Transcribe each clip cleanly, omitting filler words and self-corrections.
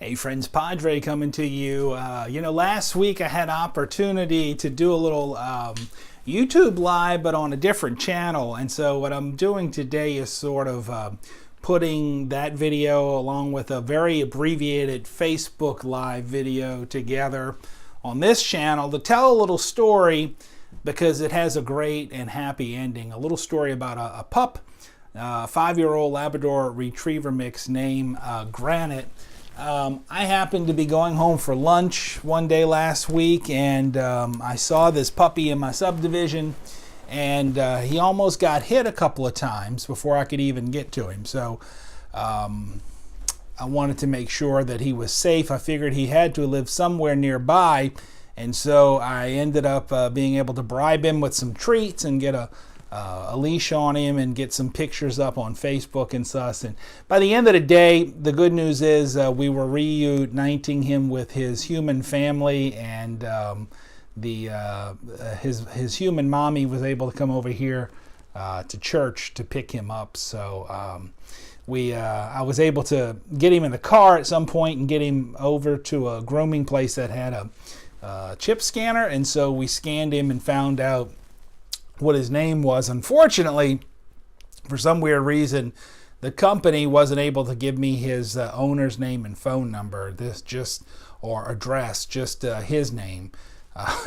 Hey friends, Padre coming to you. Last week I had opportunity to do a little YouTube live, but on a different channel. And so what I'm doing today is sort of putting that video along with a very abbreviated Facebook live video together on this channel to tell a little story, because it has a great and happy ending. A little story about a pup, 5-year-old Labrador Retriever mix named Granite. I happened to be going home for lunch one day last week, and I saw this puppy in my subdivision, and he almost got hit a couple of times before I could even get to him. So I wanted to make sure that he was safe. I figured he had to live somewhere nearby, and so I ended up being able to bribe him with some treats and get a leash on him and get some pictures up on Facebook and such. And by the end of the day, the good news is we were reuniting him with his human family, and his human mommy was able to come over here to church to pick him up. So I was able to get him in the car at some point and get him over to a grooming place that had a chip scanner, and so we scanned him and found out what his name was. Unfortunately, for some weird reason, the company wasn't able to give me his owner's name and phone number, or address, just his name.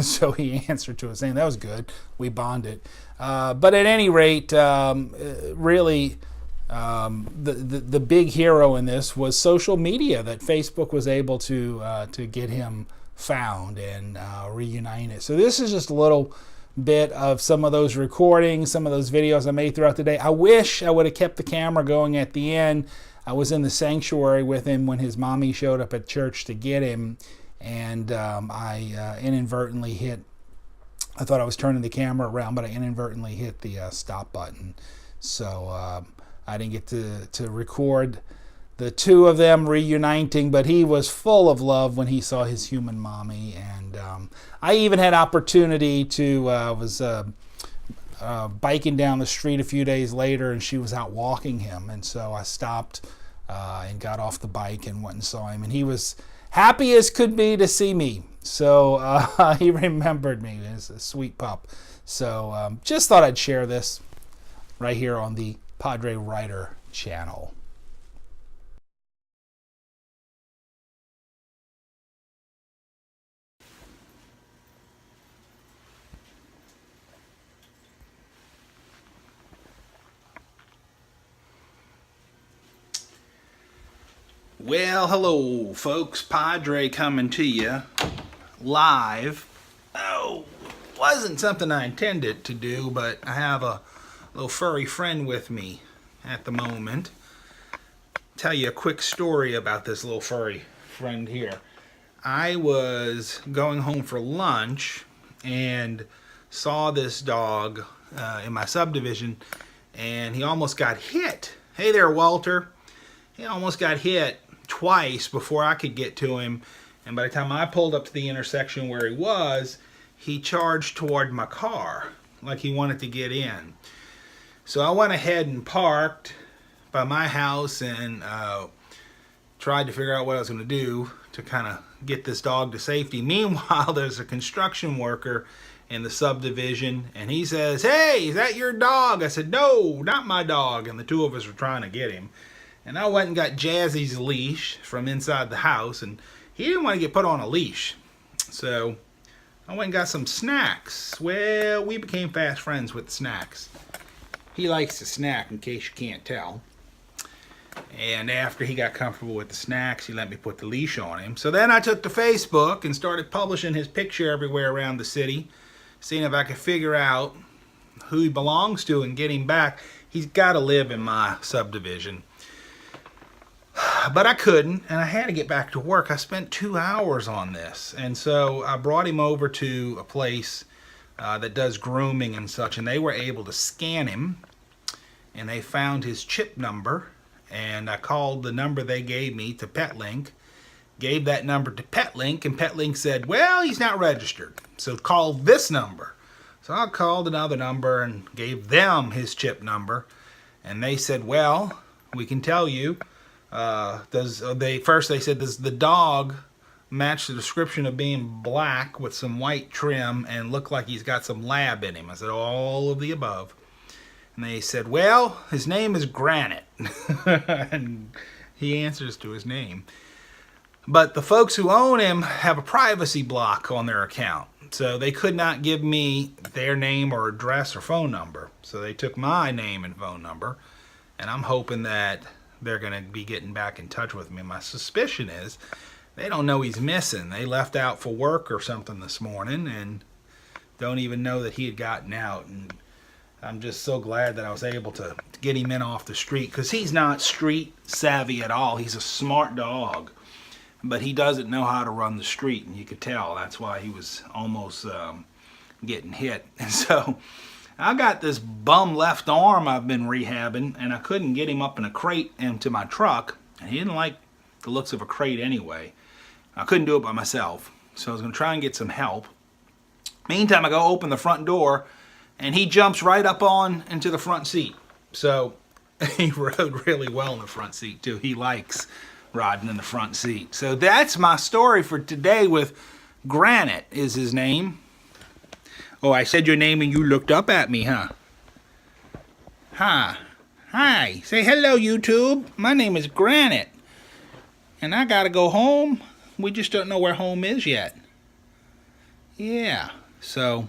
So he answered to his name. That was good. We bonded. But at any rate, really, the big hero in this was social media, that Facebook was able to get him found and reunited. So this is just a little bit of some of those recordings, some of those videos I made throughout the day. I wish I would have kept the camera going at the end. I was in the sanctuary with him when his mommy showed up at church to get him, and I inadvertently I thought I was turning the camera around, but I inadvertently hit the stop button. So I didn't get to record the two of them reuniting, but he was full of love when he saw his human mommy. And I even had opportunity to was biking down the street a few days later, and she was out walking him, and so I stopped and got off the bike and went and saw him, and he was happy as could be to see me. So he remembered me as a sweet pup. So just thought I'd share this right here on the Padre Writer channel. Well, hello folks, Padre coming to you live. Oh, wasn't something I intended to do, but I have a little furry friend with me at the moment. Tell you a quick story about this little furry friend here. I was going home for lunch and saw this dog in my subdivision, and he almost got hit. Hey there, Walter. He almost got hit twice before I could get to him, and by the time I pulled up to the intersection where he was, he charged toward my car like he wanted to get in. So I went ahead and parked by my house and tried to figure out what I was going to do to kind of get this dog to safety. Meanwhile, there's a construction worker in the subdivision, and he says, "Hey, is that your dog?" I said, "No, not my dog," and the two of us were trying to get him. And I went and got Jazzy's leash from inside the house, and he didn't want to get put on a leash. So I went and got some snacks. Well, we became fast friends with the snacks. He likes to snack, in case you can't tell. And after he got comfortable with the snacks, he let me put the leash on him. So then I took to Facebook and started publishing his picture everywhere around the city, seeing if I could figure out who he belongs to and get him back. He's got to live in my subdivision. but I couldn't, and I had to get back to work. I spent 2 hours on this, and so I brought him over to a place that does grooming and such, and they were able to scan him, and they found his chip number, and I called the number they gave me to PetLink, gave that number to PetLink, and PetLink said, well, he's not registered, so call this number. So I called another number and gave them his chip number, and they said, well, we can tell you, they said, does the dog match the description of being black with some white trim and look like he's got some lab in him? I said, all of the above. And they said, well, his name is Granite. And he answers to his name. But the folks who own him have a privacy block on their account. So they could not give me their name or address or phone number. So they took my name and phone number. And I'm hoping that they're going to be getting back in touch with me. My suspicion is they don't know he's missing. They left out for work or something this morning and don't even know that he had gotten out. And I'm just so glad that I was able to get him in off the street, because he's not street savvy at all. He's a smart dog, but he doesn't know how to run the street, and you could tell. That's why he was almost getting hit. And so I got this bum left arm I've been rehabbing, and I couldn't get him up in a crate into my truck, and he didn't like the looks of a crate anyway. I couldn't do it by myself, so I was going to try and get some help. Meantime, I go open the front door, and he jumps right up on into the front seat. So he rode really well in the front seat too. He likes riding in the front seat. So that's my story for today with Granite is his name. Oh, I said your name and you looked up at me, huh? Huh. Hi. Say hello, YouTube. My name is Granite. And I gotta go home. We just don't know where home is yet. Yeah. So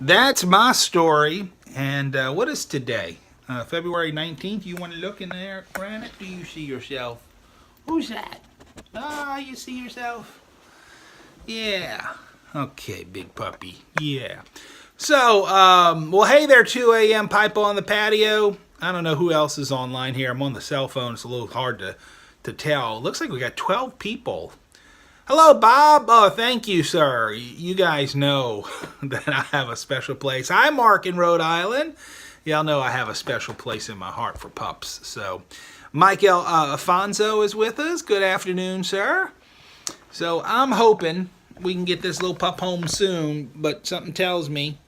that's my story. And what is today? February 19th. You want to look in there, Granite? Do you see yourself? Who's that? Ah, you see yourself? Yeah. Okay, big puppy. Yeah. So, well, hey there, 2 a.m. Pipe on the patio. I don't know who else is online here. I'm on the cell phone. It's a little hard to tell. Looks like we got 12 people. Hello, Bob. Oh, thank you, sir. You guys know that I have a special place. Hi, Mark in Rhode Island. Y'all know I have a special place in my heart for pups. So, Michael Afonso is with us. Good afternoon, sir. So, I'm hoping we can get this little pup home soon, but something tells me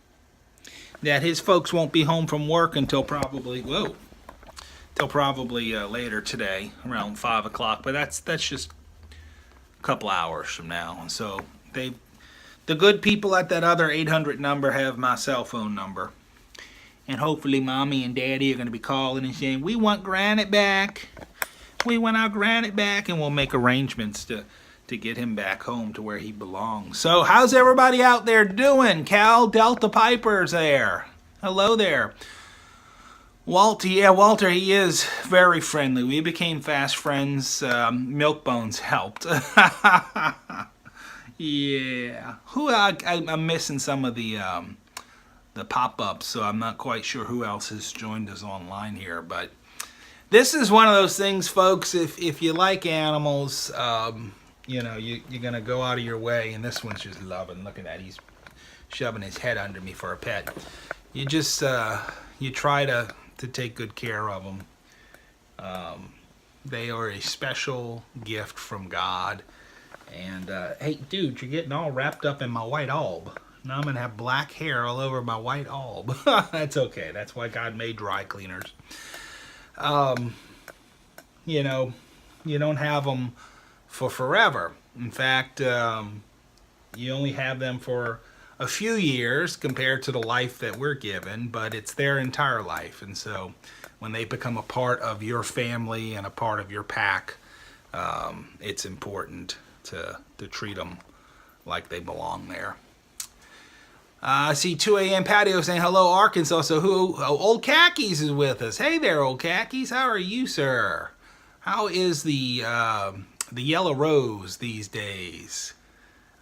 that his folks won't be home from work until probably, later today, around 5 o'clock. But that's just couple hours from now. And so the good people at that other 800 number have my cell phone number, and hopefully mommy and daddy are going to be calling and saying, we want Granite back, we want our Granite back, and we'll make arrangements to get him back home to where he belongs. So how's everybody out there doing? Cal Delta Piper's there. Hello there. Walter, he is very friendly. We became fast friends. Milk Bones helped. Yeah. I'm missing some of the pop-ups, so I'm not quite sure who else has joined us online here. But this is one of those things, folks, if you like animals, you're going to go out of your way. And this one's just loving. Look at that. He's shoving his head under me for a pet. You just, you try to take good care of them. They are a special gift from God. And hey, dude, you're getting all wrapped up in my white alb. Now I'm gonna have black hair all over my white alb. That's okay. That's why God made dry cleaners. You don't have them for forever. In fact, you only have them for a few years compared to the life that we're given, but it's their entire life. And so when they become a part of your family and a part of your pack, it's important to treat them like they belong there. I see 2 a.m. Patio saying hello, Arkansas. So Old Khakis is with us. Hey there, Old Khakis. How are you, sir? How is the yellow rose these days?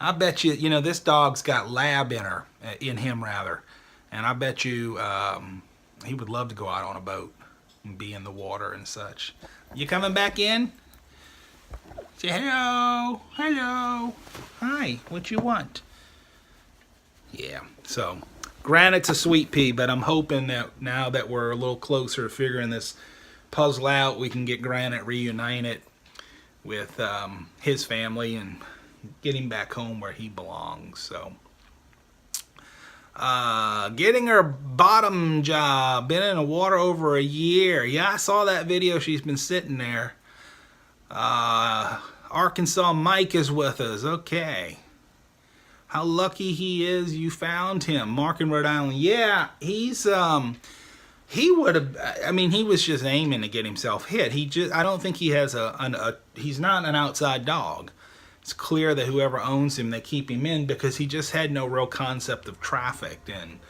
I bet you, this dog's got lab in him, and I bet you he would love to go out on a boat. and be in the water and such. You coming back in? Say hello. Hello. Hi. What you want? Yeah. So Granite's a sweet pea, but I'm hoping that now that we're a little closer to figuring this puzzle out, we can get Granite reunited with his family and get him back home where he belongs. So getting her bottom job, been in the water over a year. Yeah, I saw that video. She's been sitting there. Arkansas Mike is with us. Okay. How lucky he is you found him. Mark in Rhode Island. Yeah, he's he would have, I mean, he was just aiming to get himself hit. I don't think he has he's not an outside dog. It's clear that whoever owns him, they keep him in because he just had no real concept of traffic. And,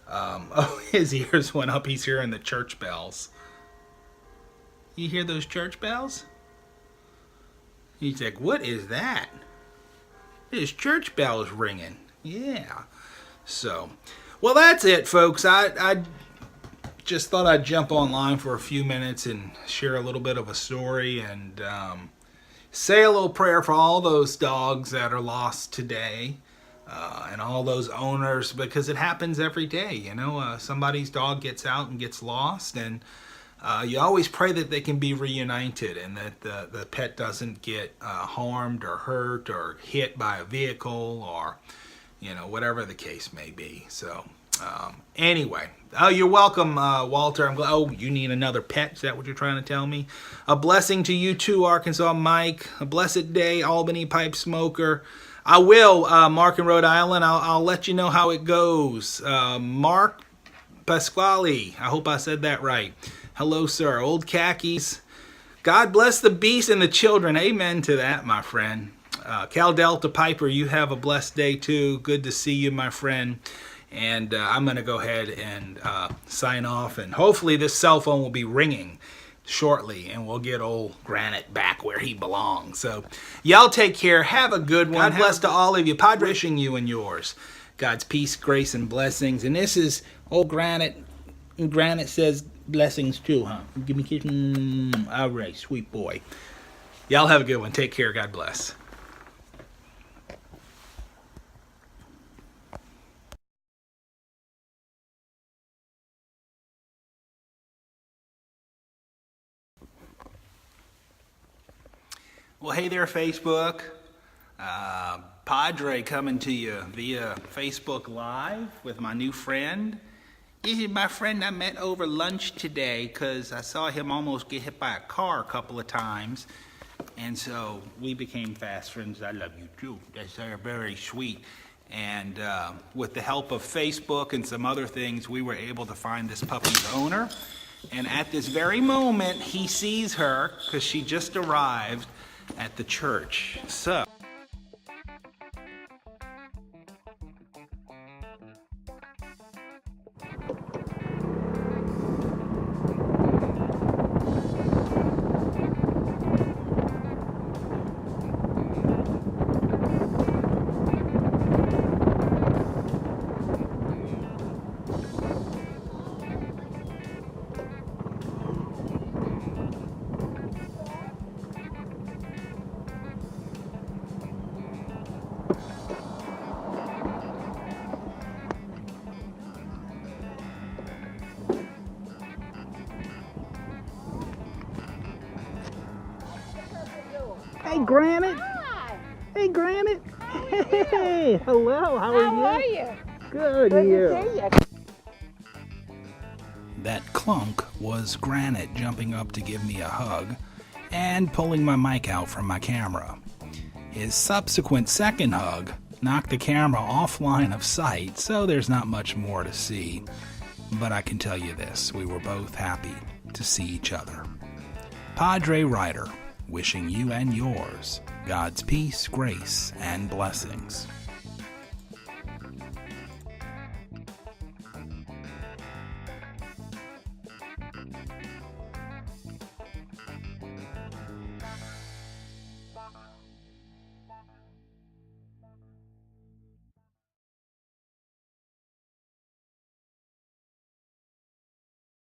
oh, his ears went up. He's hearing the church bells. You hear those church bells? He's like, what is that? There's church bells ringing. Yeah. So, well, that's it, folks. I just thought I'd jump online for a few minutes and share a little bit of a story and say a little prayer for all those dogs that are lost today and all those owners, because it happens every day. You know, somebody's dog gets out and gets lost, and you always pray that they can be reunited and that the pet doesn't get harmed or hurt or hit by a vehicle or, you know, whatever the case may be. So anyway, oh, you're welcome, Walter. I'm glad. Oh, you need another pet? Is that what you're trying to tell me? A blessing to you too, Arkansas Mike. A blessed day, Albany Pipe Smoker. I will, Mark in Rhode Island. I'll let you know how it goes. Mark Pasquale. I hope I said that right. Hello, sir. Old khakis. God bless the beast and the children. Amen to that, my friend. Cal Delta Piper, you have a blessed day too. Good to see you, my friend. And I'm going to go ahead and sign off. And hopefully this cell phone will be ringing shortly. And we'll get old Granite back where he belongs. So y'all take care. Have a good one. God bless to all of you. Padre, wishing you and yours God's peace, grace, and blessings. And this is old Granite. And Granite says blessings too, huh? Give me a kiss. All right, sweet boy. Y'all have a good one. Take care. God bless. Well, hey there, Facebook. Padre coming to you via Facebook Live with my new friend. This is my friend I met over lunch today because I saw him almost get hit by a car a couple of times. And so we became fast friends. I love you too. That's very sweet. And with the help of Facebook and some other things, we were able to find this puppy's owner. And at this very moment, he sees her because she just arrived at the church. So hey, Granite. Hi. Hey, Granite. Hey, Hey, hello. How are you? Good. Good you? to see you. That clunk was Granite jumping up to give me a hug and pulling my mic out from my camera. His subsequent second hug knocked the camera offline of sight, so there's not much more to see. But I can tell you this, we were both happy to see each other. Padre Ryder, wishing you and yours God's peace, grace, and blessings.